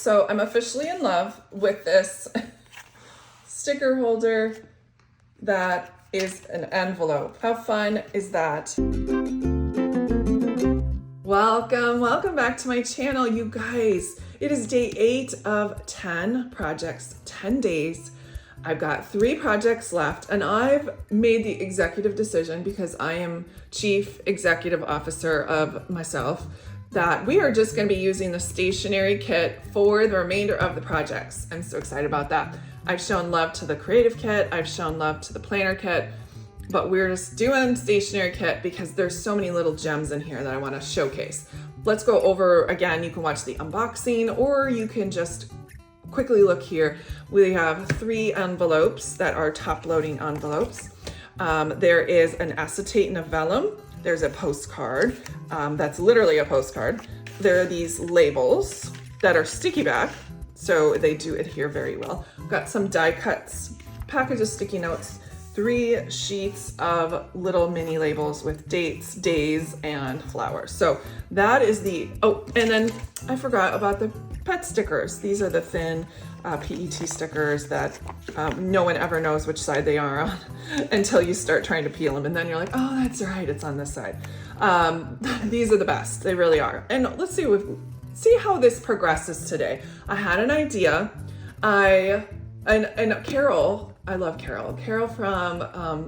So I'm officially in love with this sticker holder that is an envelope. How fun is that? Welcome back to my channel, you guys. It is day 8 of 10 projects, 10 days. I've got 3 projects left, and I've made the executive decision, because I am chief executive officer of myself, that we are just going to be using the stationery kit for the remainder of the projects. I'm so excited about that. I've shown love to the creative kit, I've shown love to the planner kit, but we're just doing stationery kit because there's so many little gems in here that I want to showcase. Let's go over again. You can watch the unboxing, or you can just quickly look here. We have 3 envelopes that are top loading envelopes. There is an acetate and a vellum. There's a postcard that's literally a postcard. There are these labels that are sticky back, so they do adhere very well. Got some die cuts, package of sticky notes, 3 sheets of little mini labels with dates, days, and flowers. So that is the, oh, and then I forgot about the pet stickers. These are the thin PET stickers that no one ever knows which side they are on until you start trying to peel them. And then you're like, oh, that's right, it's on this side. These are the best, they really are. And let's see how this progresses today. I had an idea. And Carol, I love Carol. Carol from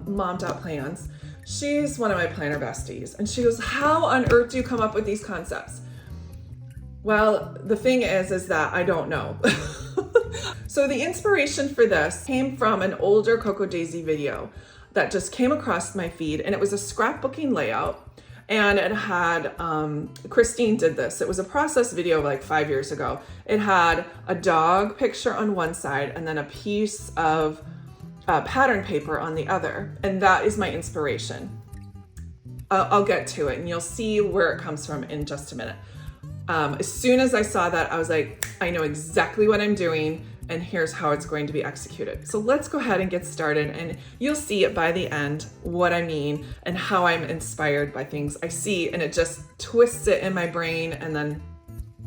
Mom.Plans. She's one of my planner besties. And she goes, how on earth do you come up with these concepts? Well, the thing is that I don't know. So the inspiration for this came from an older Coco Daisy video that just came across my feed, and it was a scrapbooking layout. And it had, Christine did this. It was a process video like 5 years ago. It had a dog picture on one side and then a piece of pattern paper on the other. And that is my inspiration. I'll get to it and you'll see where it comes from in just a minute. As soon as I saw that, I was like, I know exactly what I'm doing, and here's how it's going to be executed. So let's go ahead and get started, and you'll see it by the end what I mean and how I'm inspired by things I see, and it just twists it in my brain, and then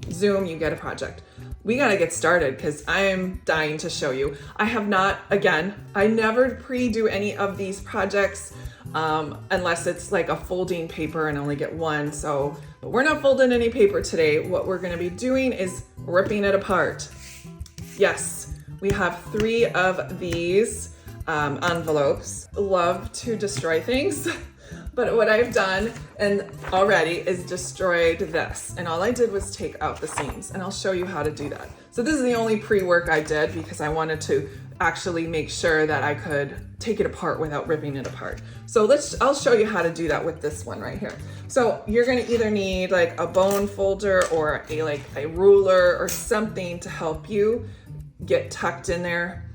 zoom, you get a project. We gotta get started because I'm dying to show you. I have not, again, I never pre-do any of these projects unless it's like a folding paper and only get one. So, but we're not folding any paper today. What we're gonna be doing is ripping it apart. Yes, we have 3 of these envelopes. Love to destroy things, but what I've done and already is destroyed this. And all I did was take out the seams, and I'll show you how to do that. So this is the only pre-work I did because I wanted to actually make sure that I could take it apart without ripping it apart. So I'll show you how to do that with this one right here. So you're gonna either need like a bone folder or a ruler or something to help you get tucked in there.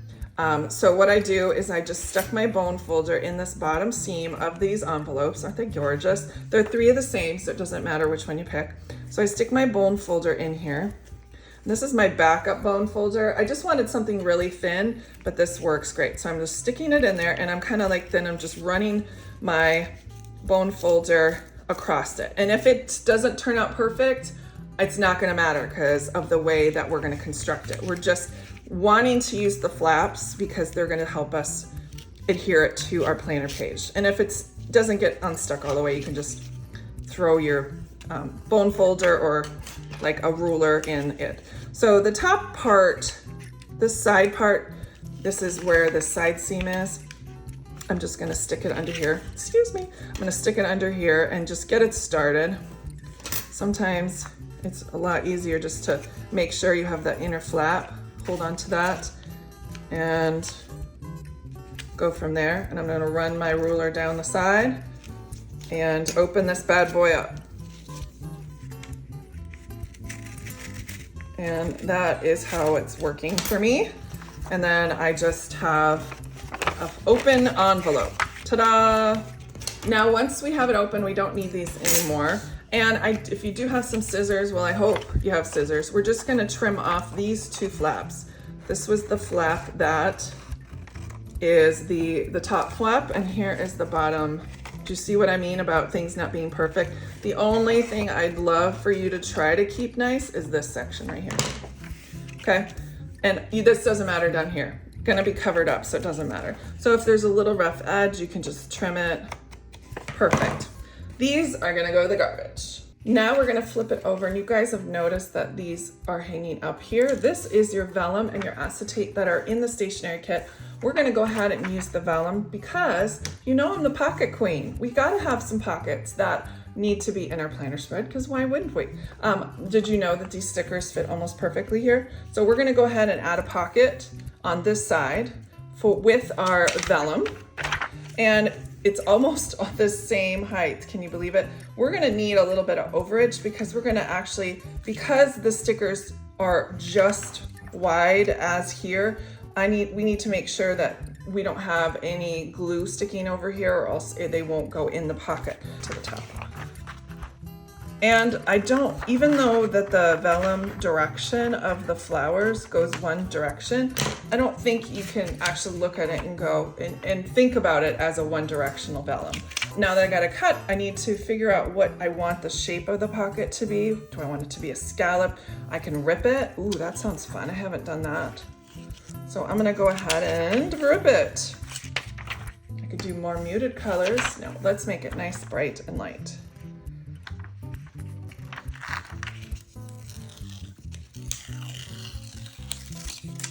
So what I do is I just stuck my bone folder in this bottom seam of these envelopes. Aren't they gorgeous? They're 3 of the same, so it doesn't matter which one you pick. So I stick my bone folder in here. This is my backup bone folder. I just wanted something really thin, but this works great. So I'm just sticking it in there, and I'm kind of like then I'm just running my bone folder across it. And if it doesn't turn out perfect, it's not gonna matter because of the way that we're gonna construct it. We're just wanting to use the flaps because they're gonna help us adhere it to our planner page. And if it doesn't get unstuck all the way, you can just throw your bone folder or like a ruler in it. So the top part, this side part, this is where the side seam is. I'm just gonna stick it under here. Excuse me. I'm gonna stick it under here and just get it started. Sometimes it's a lot easier just to make sure you have that inner flap. Hold on to that and go from there. And I'm gonna run my ruler down the side and open this bad boy up. And that is how it's working for me. And then I just have an open envelope. Ta-da! Now, once we have it open, we don't need these anymore. And if you do have some scissors, well, I hope you have scissors, we're just gonna trim off these 2 flaps. This was the flap that is the top flap, and here is the bottom. Do you see what I mean about things not being perfect? The only thing I'd love for you to try to keep nice is this section right here. okay? And this doesn't matter down here. Gonna be covered up, so it doesn't matter. So if there's a little rough edge, you can just trim it. Perfect. These are gonna go to the garbage. Now we're gonna flip it over, and you guys have noticed that these are hanging up here. This is your vellum and your acetate that are in the stationery kit. We're gonna go ahead and use the vellum because you know I'm the pocket queen. We gotta have some pockets that need to be in our planner spread, because why wouldn't we? Did you know that these stickers fit almost perfectly here? So we're gonna go ahead and add a pocket on this side with our vellum, and it's almost the same height. Can you believe it? We're gonna need a little bit of overage because we're gonna actually, because the stickers are just wide as here, we need to make sure that we don't have any glue sticking over here, or else they won't go in the pocket to the top. And I don't, even though that the vellum direction of the flowers goes one direction, I don't think you can actually look at it and go and think about it as a one directional vellum. Now that I got a cut, I need to figure out what I want the shape of the pocket to be. Do I want it to be a scallop? I can rip it. Ooh, that sounds fun. I haven't done that. So I'm gonna go ahead and rip it. I could do more muted colors. No, let's make it nice, bright, and light.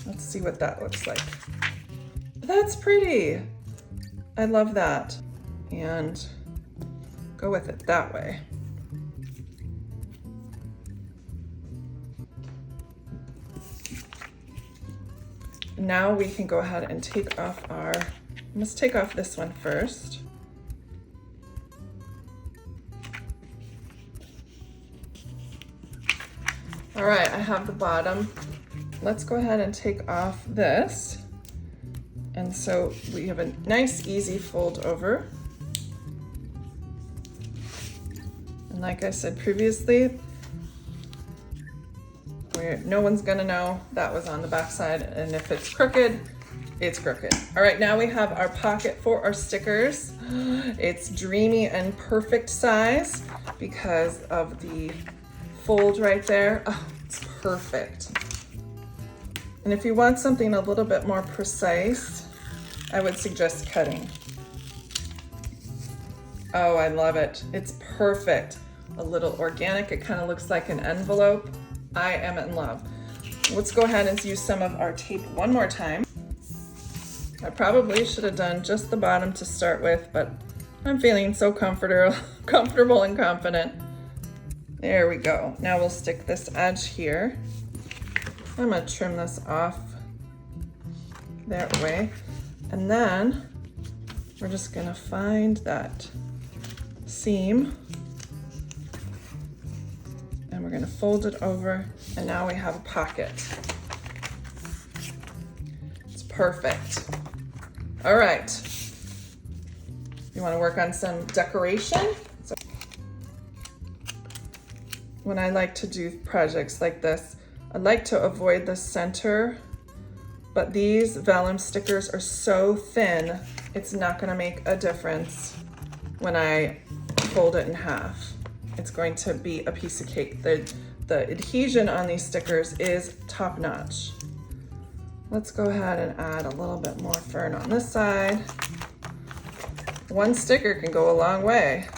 Let's see what that looks like. That's pretty. I love that. And go with it that way. Now we can go ahead and take off let's take off this one first. All right, I have the bottom. Let's go ahead and take off this. And so we have a nice, easy fold over. And like I said previously, no one's gonna know that was on the back side, and if it's crooked, it's crooked. All right, now we have our pocket for our stickers. It's dreamy and perfect size because of the fold right there. Oh, it's perfect. And if you want something a little bit more precise, I would suggest cutting. Oh, I love it. It's perfect. A little organic. It kind of looks like an envelope. I am in love. Let's go ahead and use some of our tape one more time. I probably should have done just the bottom to start with, but I'm feeling so comfortable and confident. There we go. Now we'll stick this edge here. I'm gonna trim this off that way. And then we're just gonna find that seam, and we're gonna fold it over, and now we have a pocket. It's perfect. All right. You wanna work on some decoration? So when I like to do projects like this, I like to avoid the center, but these vellum stickers are so thin, it's not gonna make a difference when I fold it in half. It's going to be a piece of cake. The adhesion on these stickers is top notch. Let's go ahead and add a little bit more fern on this side. One sticker can go a long way.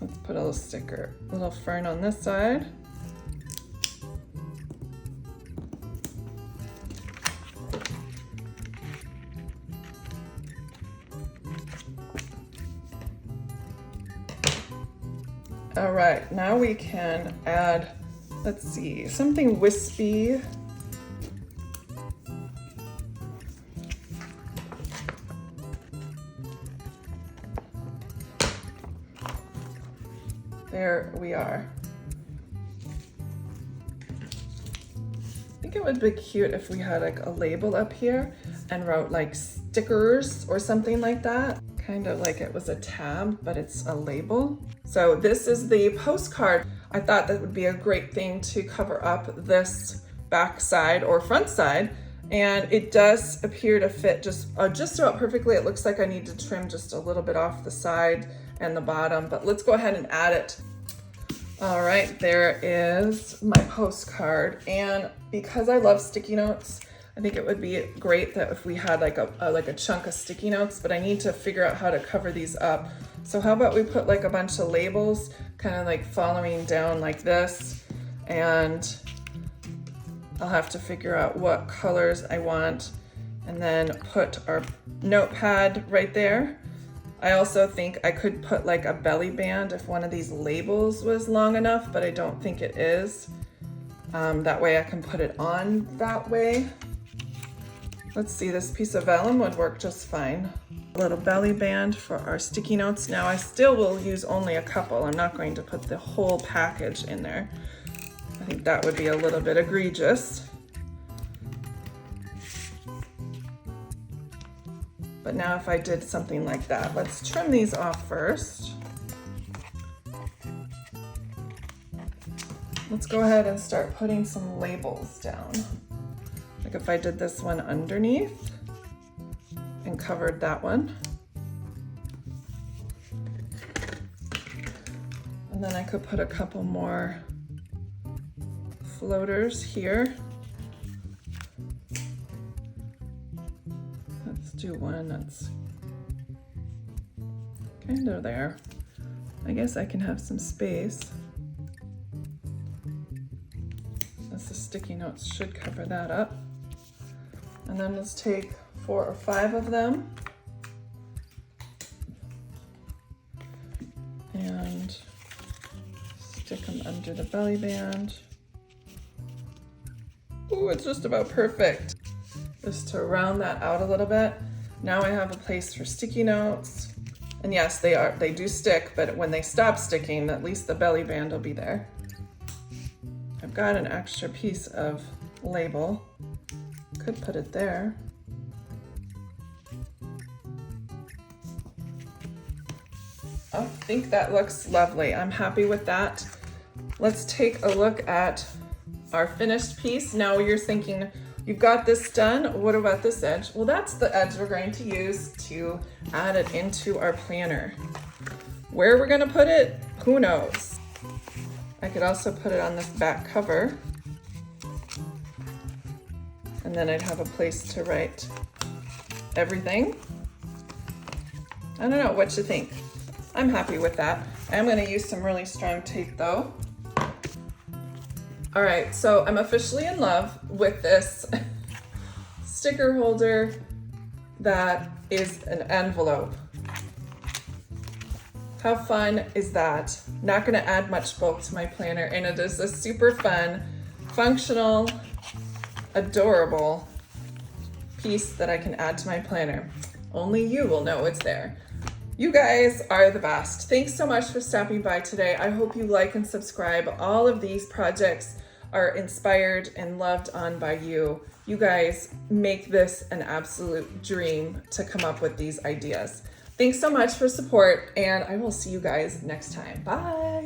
Let's put a little fern on this side. All right, now we can add, let's see, something wispy. There we are. I think it would be cute if we had like a label up here and wrote like stickers or something like that. Kind of like it was a tab, but it's a label. So this is the postcard. I thought that would be a great thing to cover up this back side or front side, And it does appear to fit just about perfectly. It looks like I need to trim just a little bit off the side and the bottom, but let's go ahead and add it. All right, there is my postcard. And because I love sticky notes, I think it would be great that if we had like a chunk of sticky notes, but I need to figure out how to cover these up. So how about we put like a bunch of labels kind of like following down like this, and I'll have to figure out what colors I want and then put our notepad right there. I also think I could put like a belly band if one of these labels was long enough, but I don't think it is. That way I can put it on that way. Let's see, this piece of vellum would work just fine. A little belly band for our sticky notes. Now I still will use only a couple. I'm not going to put the whole package in there. I think that would be a little bit egregious. But now if I did something like that, let's trim these off first. Let's go ahead and start putting some labels down. Like if I did this one underneath and covered that one. And then I could put a couple more floaters here. Let's do one that's kind of there. I guess I can have some space. As the sticky notes should cover that up. And then let's take 4 or 5 of them and stick them under the belly band. Ooh, it's just about perfect. Just to round that out a little bit. Now I have a place for sticky notes. And yes, they do stick, but when they stop sticking, at least the belly band will be there. I've got an extra piece of label. Could put it there. I think that looks lovely. I'm happy with that. Let's take a look at our finished piece. Now you're thinking, you've got this done, what about this edge? Well, that's the edge we're going to use to add it into our planner. Where we're gonna put it, who knows? I could also put it on this back cover, and then I'd have a place to write everything. I don't know, what you think? I'm happy with that. I'm gonna use some really strong tape though. All right, so I'm officially in love with this sticker holder that is an envelope. How fun is that? Not gonna add much bulk to my planner, and it is a super fun, functional, adorable piece that I can add to my planner. Only you will know it's there. You guys are the best. Thanks so much for stopping by today. I hope you like and subscribe. All of these projects are inspired and loved on by you. You guys make this an absolute dream to come up with these ideas. Thanks so much for support, and I will see you guys next time. Bye.